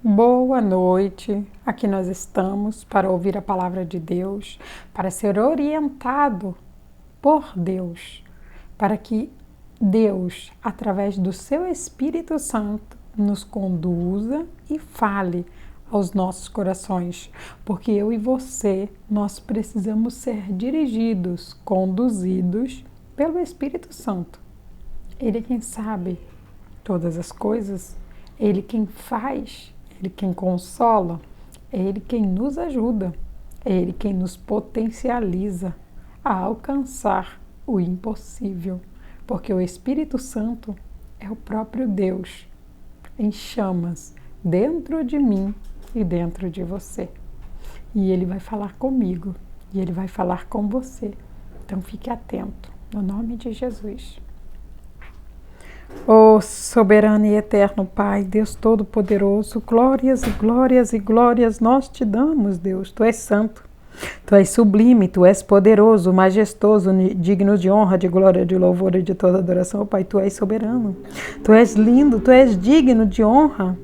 Boa noite, aqui nós estamos para ouvir a palavra de Deus, para ser orientado por Deus, para que Deus, através do seu Espírito Santo, nos conduza e fale aos nossos corações, porque eu e você, nós precisamos ser dirigidos, conduzidos pelo Espírito Santo. Ele é quem sabe todas as coisas, Ele quem faz, Ele quem consola, é Ele quem nos ajuda, é Ele quem nos potencializa a alcançar o impossível, porque o Espírito Santo é o próprio Deus em chamas dentro de mim e dentro de você. E Ele vai falar comigo e Ele vai falar com você. Então fique atento, no nome de Jesus. Ó soberano e eterno Pai, Deus Todo-Poderoso, glórias e glórias e glórias nós te damos, Deus. Tu és santo, Tu és sublime, Tu és poderoso, majestoso, digno de honra, de glória, de louvor e de toda adoração. Ó Pai, Tu és soberano, Tu és lindo, Tu és digno de honra,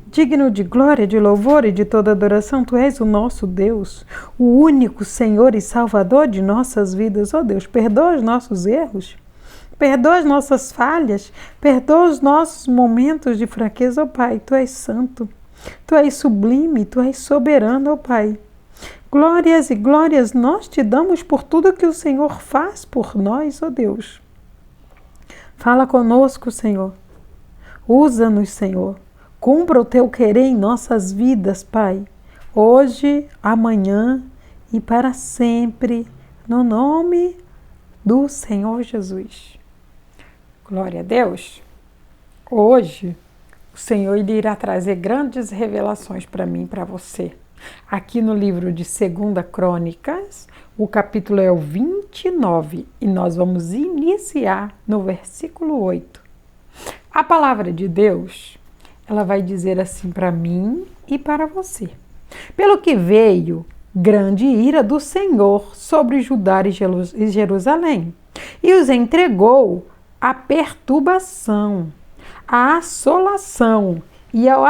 digno de glória, de louvor e de toda adoração. Tu és o nosso Deus, o único Senhor e Salvador de nossas vidas. Ó Deus, perdoa os nossos erros, perdoa as nossas falhas, perdoa os nossos momentos de fraqueza, ó Pai. Tu és santo, Tu és sublime, Tu és soberano, ó Pai. Glórias e glórias nós te damos por tudo que o Senhor faz por nós, ó Deus. Fala conosco, Senhor. Usa-nos, Senhor. Cumpra o Teu querer em nossas vidas, Pai. Hoje, amanhã e para sempre, no nome do Senhor Jesus. Glória a Deus. Hoje, o Senhor irá trazer grandes revelações para mim e para você. Aqui no livro de 2 Crônicas, o capítulo é o 29 e nós vamos iniciar no versículo 8. A palavra de Deus, ela vai dizer assim para mim e para você. Pelo que veio grande ira do Senhor sobre Judá e Jerusalém, e os entregou à perturbação, à assolação e ao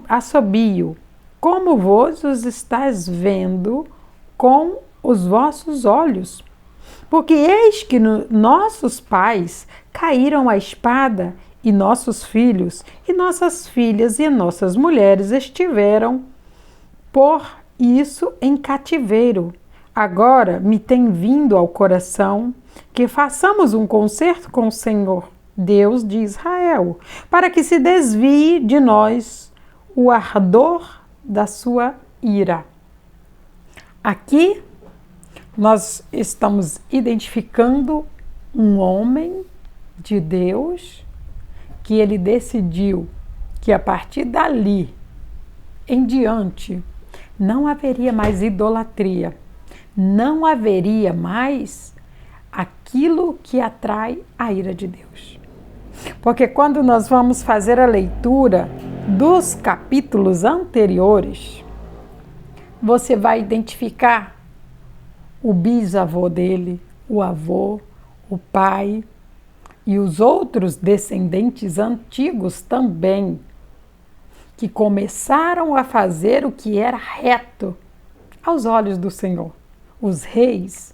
assobio, como vós os estáis vendo com os vossos olhos. Porque eis que nossos pais caíram à espada, e nossos filhos, e nossas filhas, e nossas mulheres estiveram por isso em cativeiro. Agora me tem vindo ao coração que façamos um concerto com o Senhor, Deus de Israel, para que se desvie de nós o ardor da sua ira. Aqui nós estamos identificando um homem de Deus que ele decidiu que a partir dali em diante não haveria mais idolatria, não haveria mais aquilo que atrai a ira de Deus. Porque quando nós vamos fazer a leitura dos capítulos anteriores, você vai identificar o bisavô dele, o avô, o pai e os outros descendentes antigos também, que começaram a fazer o que era reto aos olhos do Senhor. Os reis,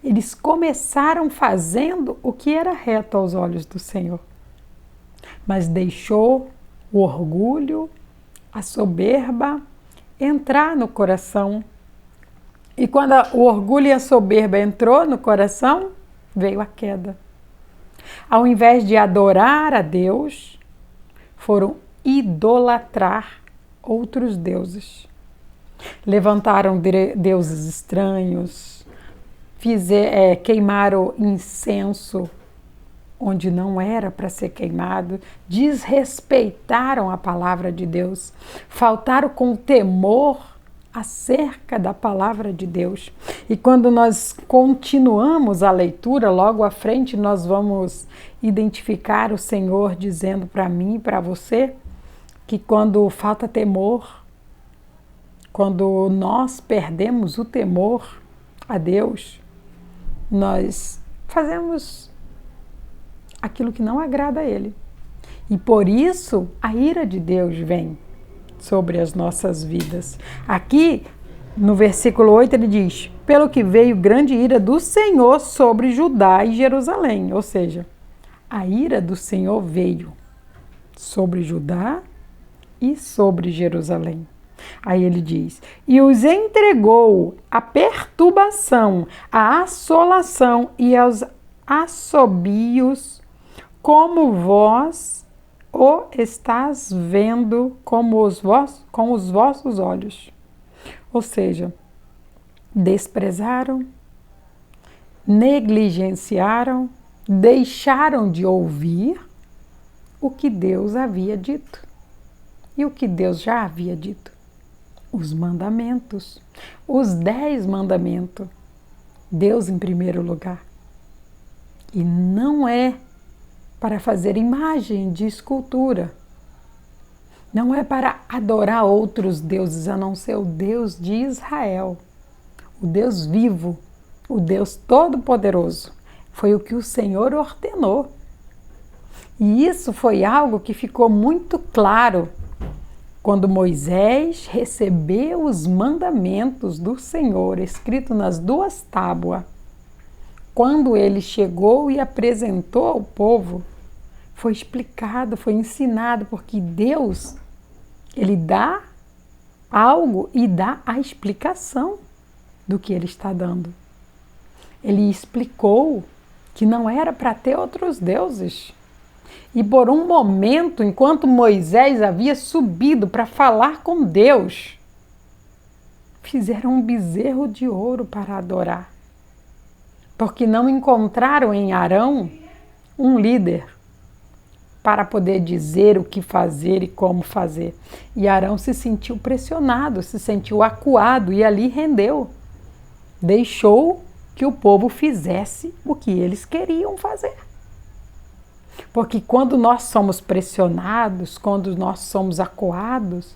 eles começaram fazendo o que era reto aos olhos do Senhor, mas deixou o orgulho, a soberba entrar no coração. E quando o orgulho e a soberba entrou no coração, veio a queda. Ao invés de adorar a Deus, foram idolatrar outros deuses. Levantaram deuses estranhos, queimaram incenso onde não era para ser queimado, desrespeitaram a palavra de Deus, faltaram com temor acerca da palavra de Deus. E quando nós continuamos a leitura, logo à frente nós vamos identificar o Senhor dizendo para mim e para você que quando falta temor, quando nós perdemos o temor a Deus, nós fazemos aquilo que não agrada a Ele. E por isso a ira de Deus vem. sobre as nossas vidas. Aqui, no versículo 8, ele diz: pelo que veio grande ira do Senhor sobre Judá e Jerusalém. Ou seja, a ira do Senhor veio sobre Judá e sobre Jerusalém. Aí ele diz: e os entregou à perturbação, à assolação e aos assobios, como vós o estás vendo com os vossos olhos. Ou seja, desprezaram, negligenciaram, deixaram de ouvir o que Deus havia dito. E o que Deus já havia dito? Os mandamentos, os 10 mandamentos. Deus em primeiro lugar. E não é para fazer imagem de escultura. Não é para adorar outros deuses, a não ser o Deus de Israel. O Deus vivo, o Deus todo-poderoso. Foi o que o Senhor ordenou. E isso foi algo que ficou muito claro quando Moisés recebeu os mandamentos do Senhor, escrito nas 2 tábuas. Quando ele chegou e apresentou ao povo, foi explicado, foi ensinado, porque Deus, ele dá algo e dá a explicação do que ele está dando. Ele explicou que não era para ter outros deuses. E por um momento, enquanto Moisés havia subido para falar com Deus, fizeram um bezerro de ouro para adorar. Porque não encontraram em Arão um líder para poder dizer o que fazer e como fazer. E Arão se sentiu pressionado, se sentiu acuado e ali rendeu. Deixou que o povo fizesse o que eles queriam fazer. Porque quando nós somos pressionados, quando nós somos acuados,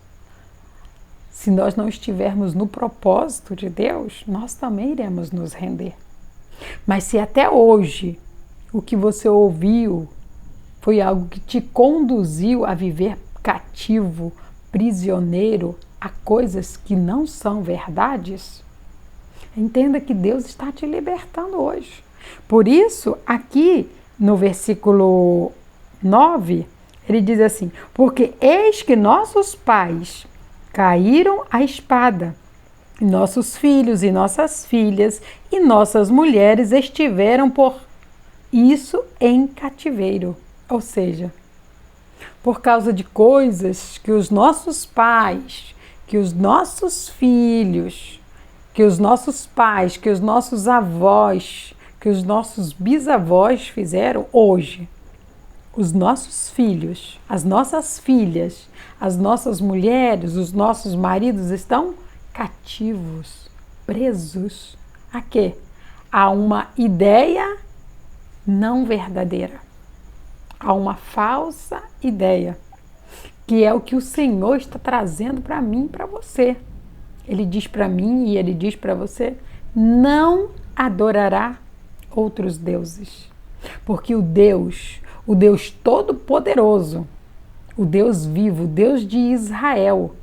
se nós não estivermos no propósito de Deus, nós também iremos nos render. Mas se até hoje o que você ouviu foi algo que te conduziu a viver cativo, prisioneiro, a coisas que não são verdades, entenda que Deus está te libertando hoje. Por isso, aqui no versículo 9, ele diz assim: porque eis que nossos pais caíram à espada, e nossos filhos e nossas filhas e nossas mulheres estiveram por isso em cativeiro. Ou seja, por causa de coisas que os nossos pais, que os nossos filhos, que os nossos pais, que os nossos avós, que os nossos bisavós fizeram hoje. Os nossos filhos, as nossas filhas, as nossas mulheres, os nossos maridos estão cativos, presos. A quê? A uma ideia não verdadeira. A uma falsa ideia. Que é o que o Senhor está trazendo para mim e para você. Ele diz para mim e ele diz para você: não adorará outros deuses. Porque o Deus Todo-Poderoso, o Deus vivo, o Deus de Israel,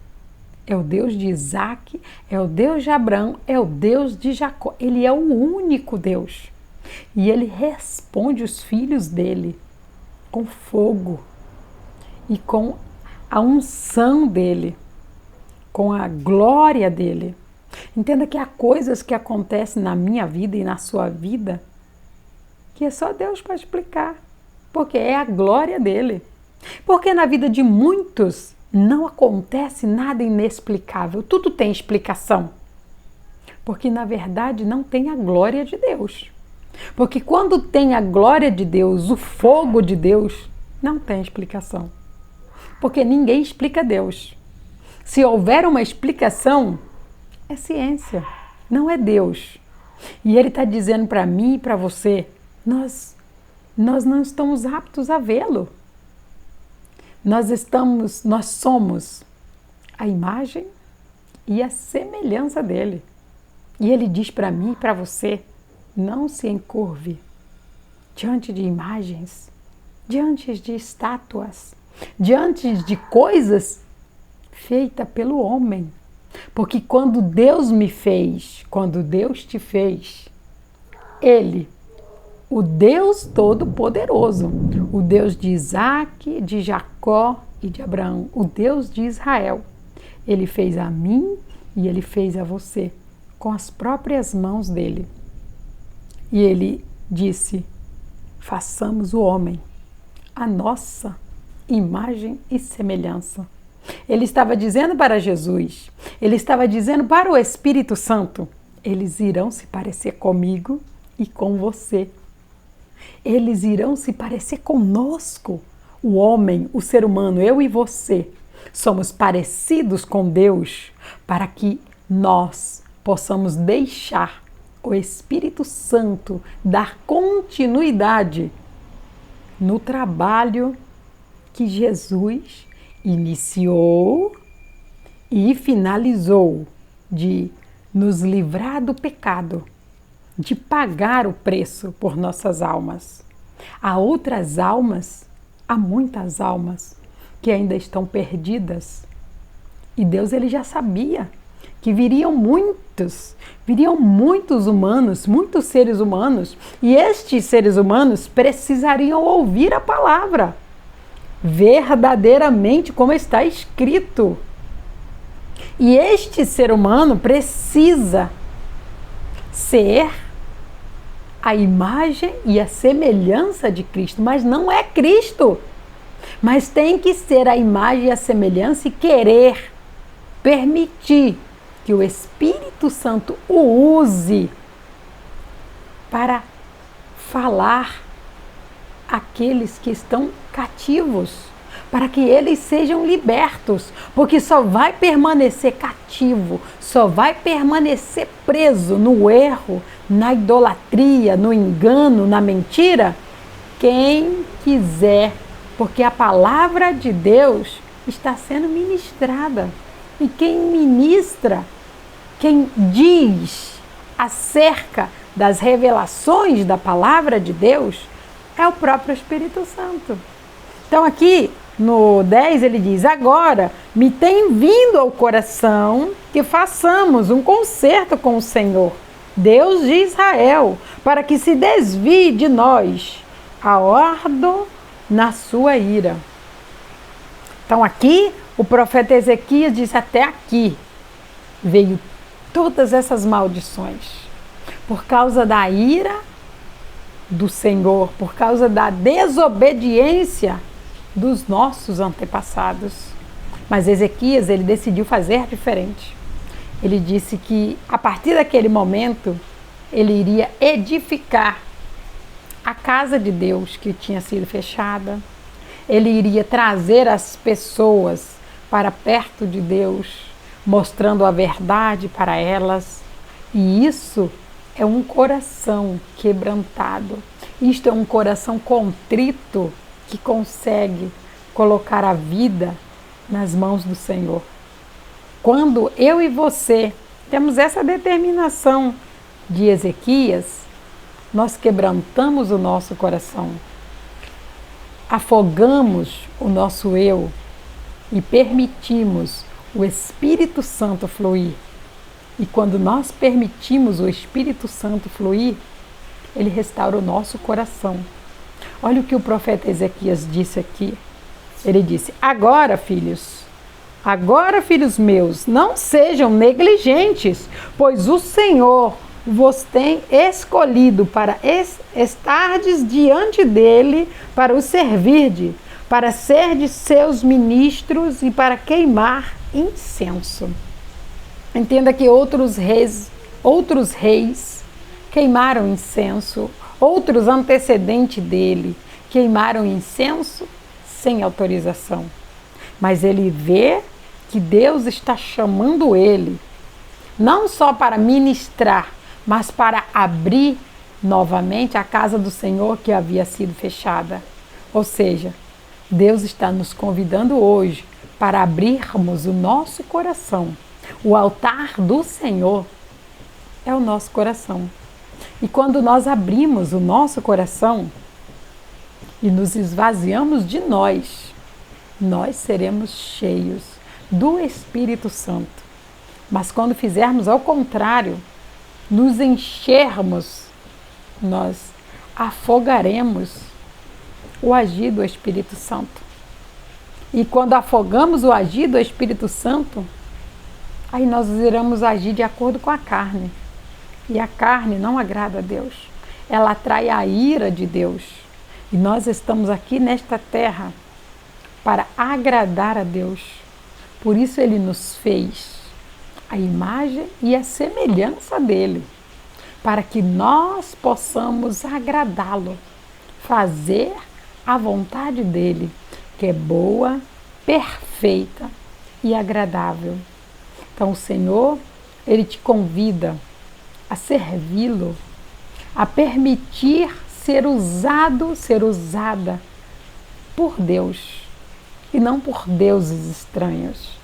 é o Deus de Isaac, é o Deus de Abraão, é o Deus de Jacó. Ele é o único Deus. E ele responde os filhos dele com fogo e com a unção dele, com a glória dele. Entenda que há coisas que acontecem na minha vida e na sua vida que é só Deus para explicar, porque é a glória dele. Porque na vida de muitos não acontece nada inexplicável, tudo tem explicação. Porque na verdade não tem a glória de Deus. Porque quando tem a glória de Deus, o fogo de Deus, não tem explicação. Porque ninguém explica Deus. Se houver uma explicação, é ciência, não é Deus. E ele está dizendo para mim e para você: nós não estamos aptos a vê-lo. Nós somos a imagem e a semelhança dele. E ele diz para mim e para você: não se encurve diante de imagens, diante de estátuas, diante de coisas feita pelo homem. Porque quando Deus me fez, quando Deus te fez, Ele, o Deus Todo-Poderoso, o Deus de Isaac, de Jacó e de Abraão, o Deus de Israel, Ele fez a mim e Ele fez a você, com as próprias mãos dele. E Ele disse: façamos o homem a nossa imagem e semelhança. Ele estava dizendo para Jesus, ele estava dizendo para o Espírito Santo: eles irão se parecer comigo e com você. Eles irão se parecer conosco. O homem, o ser humano, eu e você, somos parecidos com Deus para que nós possamos deixar o Espírito Santo dar continuidade no trabalho que Jesus iniciou e finalizou, de nos livrar do pecado, de pagar o preço por nossas almas. Há outras almas, há muitas almas que ainda estão perdidas. E Deus, ele já sabia que viriam muitos humanos, muitos seres humanos, e estes seres humanos precisariam ouvir a palavra verdadeiramente como está escrito. E este ser humano precisa ser a imagem e a semelhança de Cristo, mas não é Cristo. Mas tem que ser a imagem e a semelhança e querer, permitir que o Espírito Santo o use para falar àqueles que estão cativos, para que eles sejam libertos, porque só vai permanecer cativo, só vai permanecer preso no erro, na idolatria, no engano, na mentira, quem quiser, porque a palavra de Deus está sendo ministrada. E quem ministra, quem diz acerca das revelações da palavra de Deus, é o próprio Espírito Santo. Então aqui no 10 ele diz: agora me tem vindo ao coração que façamos um concerto com o Senhor, Deus de Israel, para que se desvie de nós a ordo na sua ira. Então aqui o profeta Ezequias diz: até aqui veio todas essas maldições por causa da ira do Senhor, por causa da desobediência dos nossos antepassados. Mas Ezequias, ele decidiu fazer diferente. Ele disse que a partir daquele momento ele iria edificar a casa de Deus que tinha sido fechada. Ele iria trazer as pessoas para perto de Deus, mostrando a verdade para elas. E isso é um coração quebrantado. Isto é um coração contrito que consegue colocar a vida nas mãos do Senhor. Quando eu e você temos essa determinação de Ezequias, nós quebrantamos o nosso coração, afogamos o nosso eu e permitimos o Espírito Santo fluir. E quando nós permitimos o Espírito Santo fluir, ele restaura o nosso coração. Olha o que o profeta Ezequias disse aqui. Ele disse: agora, filhos meus, não sejam negligentes, pois o Senhor vos tem escolhido para estardes diante dele, para o servirde, para serdes seus ministros e para queimar incenso. Entenda que outros reis queimaram incenso, outros antecedentes dele queimaram incenso sem autorização. Mas ele vê que Deus está chamando ele, não só para ministrar, mas para abrir novamente a casa do Senhor que havia sido fechada. Ou seja, Deus está nos convidando hoje para abrirmos o nosso coração. O altar do Senhor é o nosso coração. E quando nós abrimos o nosso coração e nos esvaziamos de nós seremos cheios. do Espírito Santo. Mas quando fizermos ao contrário, nos enchermos, nós afogaremos o agir do Espírito Santo. E quando afogamos o agir do Espírito Santo, aí nós iremos agir de acordo com a carne. E a carne não agrada a Deus. Ela atrai a ira de Deus. E nós estamos aqui nesta terra para agradar a Deus. Por isso Ele nos fez a imagem e a semelhança dEle, para que nós possamos agradá-lo, fazer a vontade dEle, que é boa, perfeita e agradável. Então o Senhor, Ele te convida a servi-lo, a permitir ser usado, ser usada por Deus e não por deuses estranhos.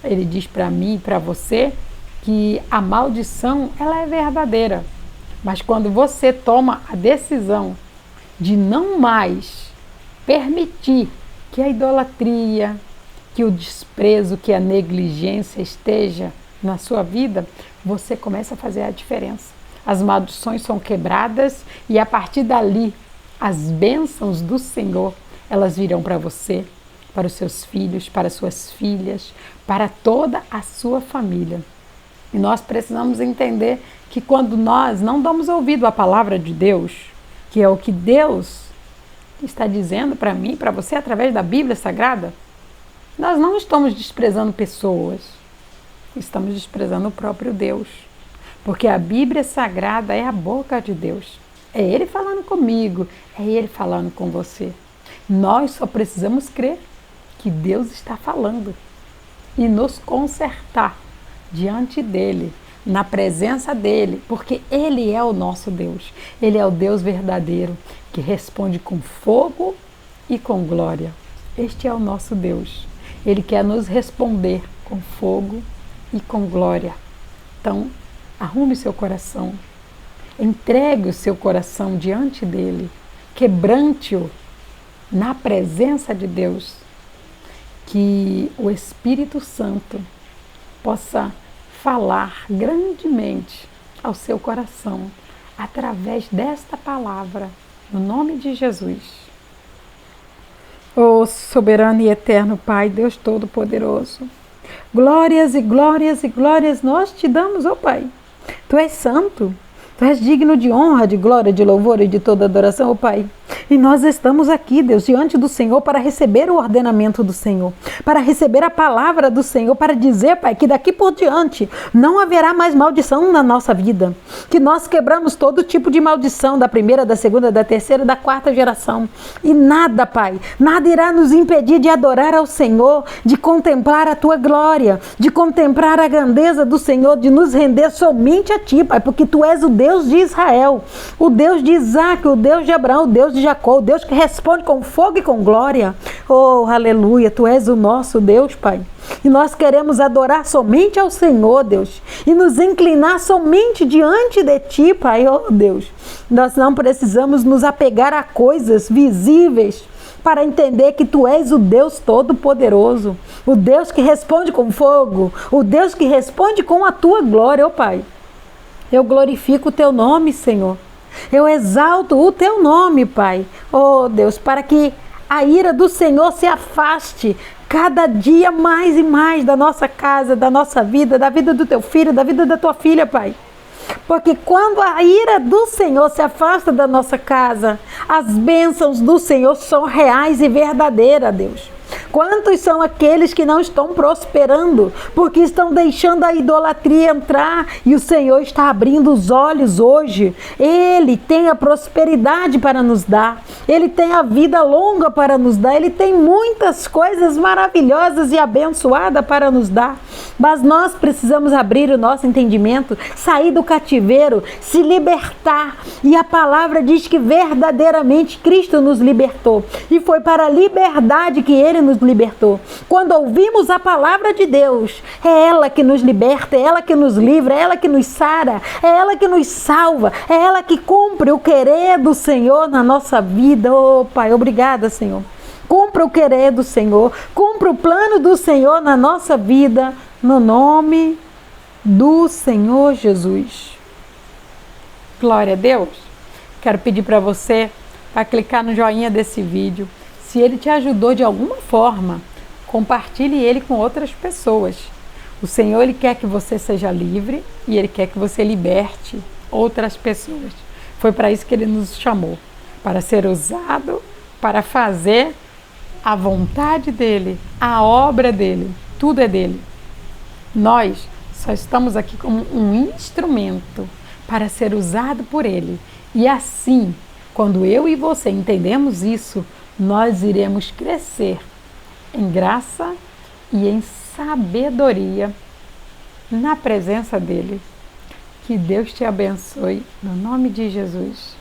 Ele diz para mim e para você que a maldição ela é verdadeira, mas quando você toma a decisão de não mais permitir que a idolatria, que o desprezo, que a negligência esteja na sua vida, você começa a fazer a diferença. As maldições são quebradas e a partir dali as bênçãos do Senhor, elas virão para você, para os seus filhos, para as suas filhas, para toda a sua família. E nós precisamos entender que quando nós não damos ouvido à palavra de Deus, que é o que Deus está dizendo para mim, para você, através da Bíblia Sagrada, nós não estamos desprezando pessoas, estamos desprezando o próprio Deus. Porque a Bíblia Sagrada é a boca de Deus. É Ele falando comigo, é Ele falando com você. Nós só precisamos crer que Deus está falando e nos consertar diante dEle, na presença dEle, porque Ele é o nosso Deus. Ele é o Deus verdadeiro, que responde com fogo e com glória. Este é o nosso Deus. Ele quer nos responder com fogo e com glória. Então, arrume seu coração, entregue o seu coração diante dEle, quebrante-o na presença de Deus, que o Espírito Santo possa falar grandemente ao seu coração através desta palavra, no nome de Jesus. Ó soberano e eterno Pai, Deus Todo-Poderoso, glórias e glórias e glórias nós te damos, ó Pai. Tu és santo, Tu és digno de honra, de glória, de louvor e de toda adoração, ó Pai. E nós estamos aqui, Deus, diante do Senhor para receber o ordenamento do Senhor, para receber a palavra do Senhor, para dizer, Pai, que daqui por diante não haverá mais maldição na nossa vida, que nós quebramos todo tipo de maldição da primeira, da segunda, da terceira, da quarta geração. E nada, Pai, nada irá nos impedir de adorar ao Senhor, de contemplar a Tua glória, de contemplar a grandeza do Senhor, de nos render somente a Ti, Pai, porque Tu és o Deus de Israel, o Deus de Isaac, o Deus de Abraão, o Deus de Jacó, o Deus que responde com fogo e com glória. Oh, aleluia, Tu és o nosso Deus, Pai. E nós queremos adorar somente ao Senhor, Deus, e nos inclinar somente diante de Ti, Pai, oh Deus. Nós não precisamos nos apegar a coisas visíveis para entender que Tu és o Deus Todo-Poderoso, o Deus que responde com fogo, o Deus que responde com a Tua glória, oh Pai. Eu glorifico o Teu nome, Senhor. Eu exalto o Teu nome, Pai. Oh, Deus, para que a ira do Senhor se afaste cada dia mais e mais da nossa casa, da nossa vida, da vida do Teu filho, da vida da Tua filha, Pai. Porque quando a ira do Senhor se afasta da nossa casa, as bênçãos do Senhor são reais e verdadeiras, Deus. Quantos são aqueles que não estão prosperando porque estão deixando a idolatria entrar e o Senhor está abrindo os olhos hoje? Ele tem a prosperidade para nos dar, Ele tem a vida longa para nos dar, Ele tem muitas coisas maravilhosas e abençoadas para nos dar. Mas nós precisamos abrir o nosso entendimento, sair do cativeiro, se libertar. E a palavra diz que verdadeiramente Cristo nos libertou. E foi para a liberdade que Ele nos libertou. Quando ouvimos a palavra de Deus, é ela que nos liberta, é ela que nos livra, é ela que nos sara, é ela que nos salva, é ela que cumpre o querer do Senhor na nossa vida. Oh, Pai, obrigada, Senhor. Cumpra o querer do Senhor, cumpra o plano do Senhor na nossa vida, no nome do Senhor Jesus. Glória a Deus. Quero pedir para você para clicar no joinha desse vídeo. Se ele te ajudou de alguma forma, compartilhe ele com outras pessoas. O Senhor, Ele quer que você seja livre e Ele quer que você liberte outras pessoas. Foi para isso que Ele nos chamou, para ser usado, para fazer a vontade dEle, a obra dEle, tudo é dEle. Nós só estamos aqui como um instrumento para ser usado por Ele. E assim, quando eu e você entendemos isso, nós iremos crescer em graça e em sabedoria na presença dEle. Que Deus te abençoe, no nome de Jesus.